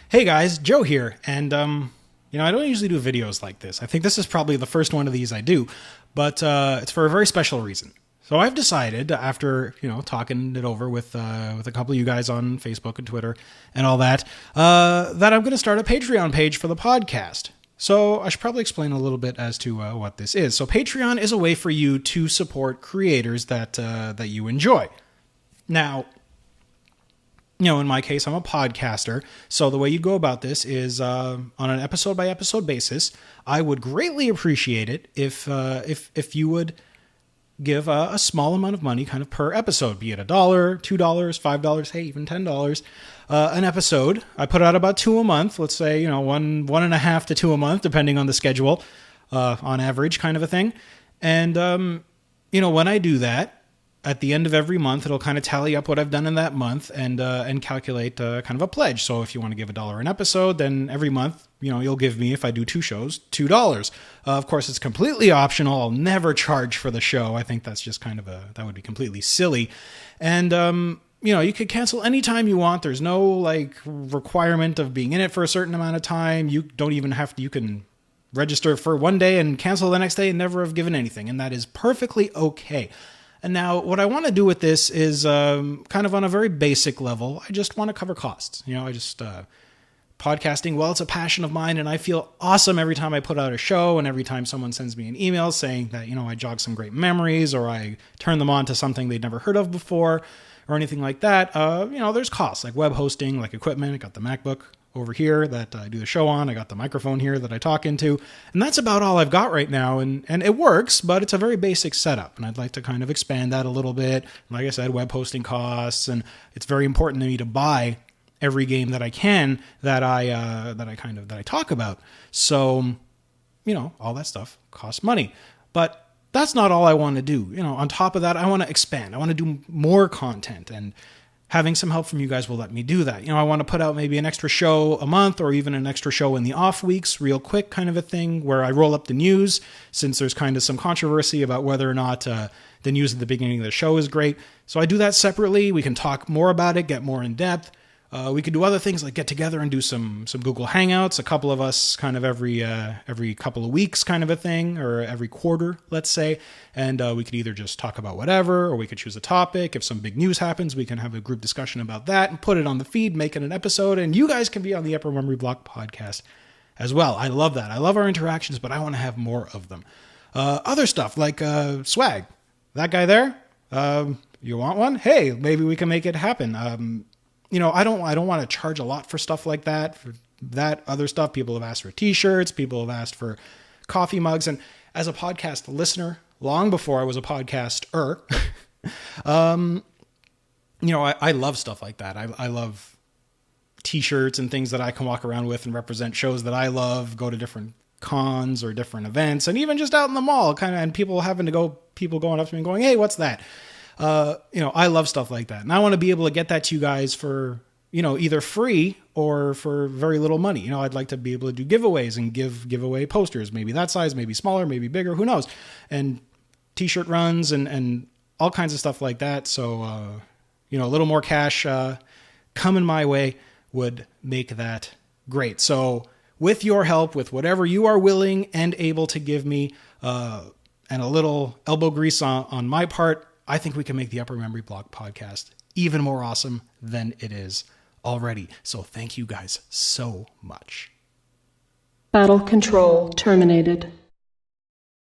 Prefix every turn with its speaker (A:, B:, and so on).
A: Hey guys, Joe here, and I don't usually do videos like this. I think this is probably the first one of these I do, but it's for a very special reason. So I've decided, after talking it over with a couple of you guys on Facebook and Twitter and all that, that I'm going to start a Patreon page for the podcast. So I should probably explain a little bit as to what this is. So Patreon is a way for you to support creators that you enjoy. Now, in my case, I'm a podcaster. So the way you go about this is on an episode by episode basis. I would greatly appreciate it if you would give a small amount of money kind of per episode, be it $1, $2, $5, hey, even $10 an episode. I put out about 2 a month. Let's say, one and a half to 2 a month, depending on the schedule, on average kind of a thing. And, when I do that, at the end of every month, it'll kind of tally up what I've done in that month and calculate kind of a pledge. So if you want to give $1 an episode, then every month, you'll give me, if I do 2 shows, $2. Of course, it's completely optional. I'll never charge for the show. I think that's just that would be completely silly. And, you could cancel anytime you want. There's no requirement of being in it for a certain amount of time. You don't even have to, you can register for one day and cancel the next day and never have given anything. And that is perfectly okay. And now what I want to do with this is kind of on a very basic level. I just want to cover costs. Podcasting, well, it's a passion of mine, and I feel awesome every time I put out a show and every time someone sends me an email saying that, I jog some great memories or I turn them on to something they'd never heard of before or anything like that. There's costs like web hosting, like equipment. I got the MacBook over here that I do the show on. I got the microphone here that I talk into. And that's about all I've got right now. And it works, but it's a very basic setup. And I'd like to kind of expand that a little bit. Like I said, web hosting costs. And it's very important to me to buy every game that I can that I talk about. So, all that stuff costs money. But that's not all I want to do. On top of that, I want to expand. I want to do more content, and having some help from you guys will let me do that. I want to put out maybe an extra show a month or even an extra show in the off weeks, real quick kind of a thing, where I roll up the news, since there's kind of some controversy about whether or not the news at the beginning of the show is great. So I do that separately. We can talk more about it, get more in depth. We could do other things like get together and do some Google Hangouts, a couple of us kind of every couple of weeks kind of a thing, or every quarter, let's say. And we could either just talk about whatever, or we could choose a topic. If some big news happens, we can have a group discussion about that and put it on the feed, make it an episode. And you guys can be on the Upper Memory Block podcast as well. I love that. I love our interactions, but I want to have more of them. Other stuff like swag. That guy there, you want one? Hey, maybe we can make it happen. I don't want to charge a lot for stuff like that. For that other stuff, people have asked for t-shirts, people have asked for coffee mugs. And as a podcast listener, long before I was a podcaster, I love stuff like that. I love t-shirts and things that I can walk around with and represent shows that I love, go to different cons or different events, and even just out in the mall, and people going up to me and going, hey, what's that? I love stuff like that. And I want to be able to get that to you guys for, either free or for very little money. I'd like to be able to do giveaways and give away posters, maybe that size, maybe smaller, maybe bigger, who knows? And t-shirt runs and all kinds of stuff like that. So, a little more cash, coming my way would make that great. So with your help, with whatever you are willing and able to give me, and a little elbow grease on my part, I think we can make the Upper Memory Block podcast even more awesome than it is already. So thank you guys so much.
B: Battle control terminated.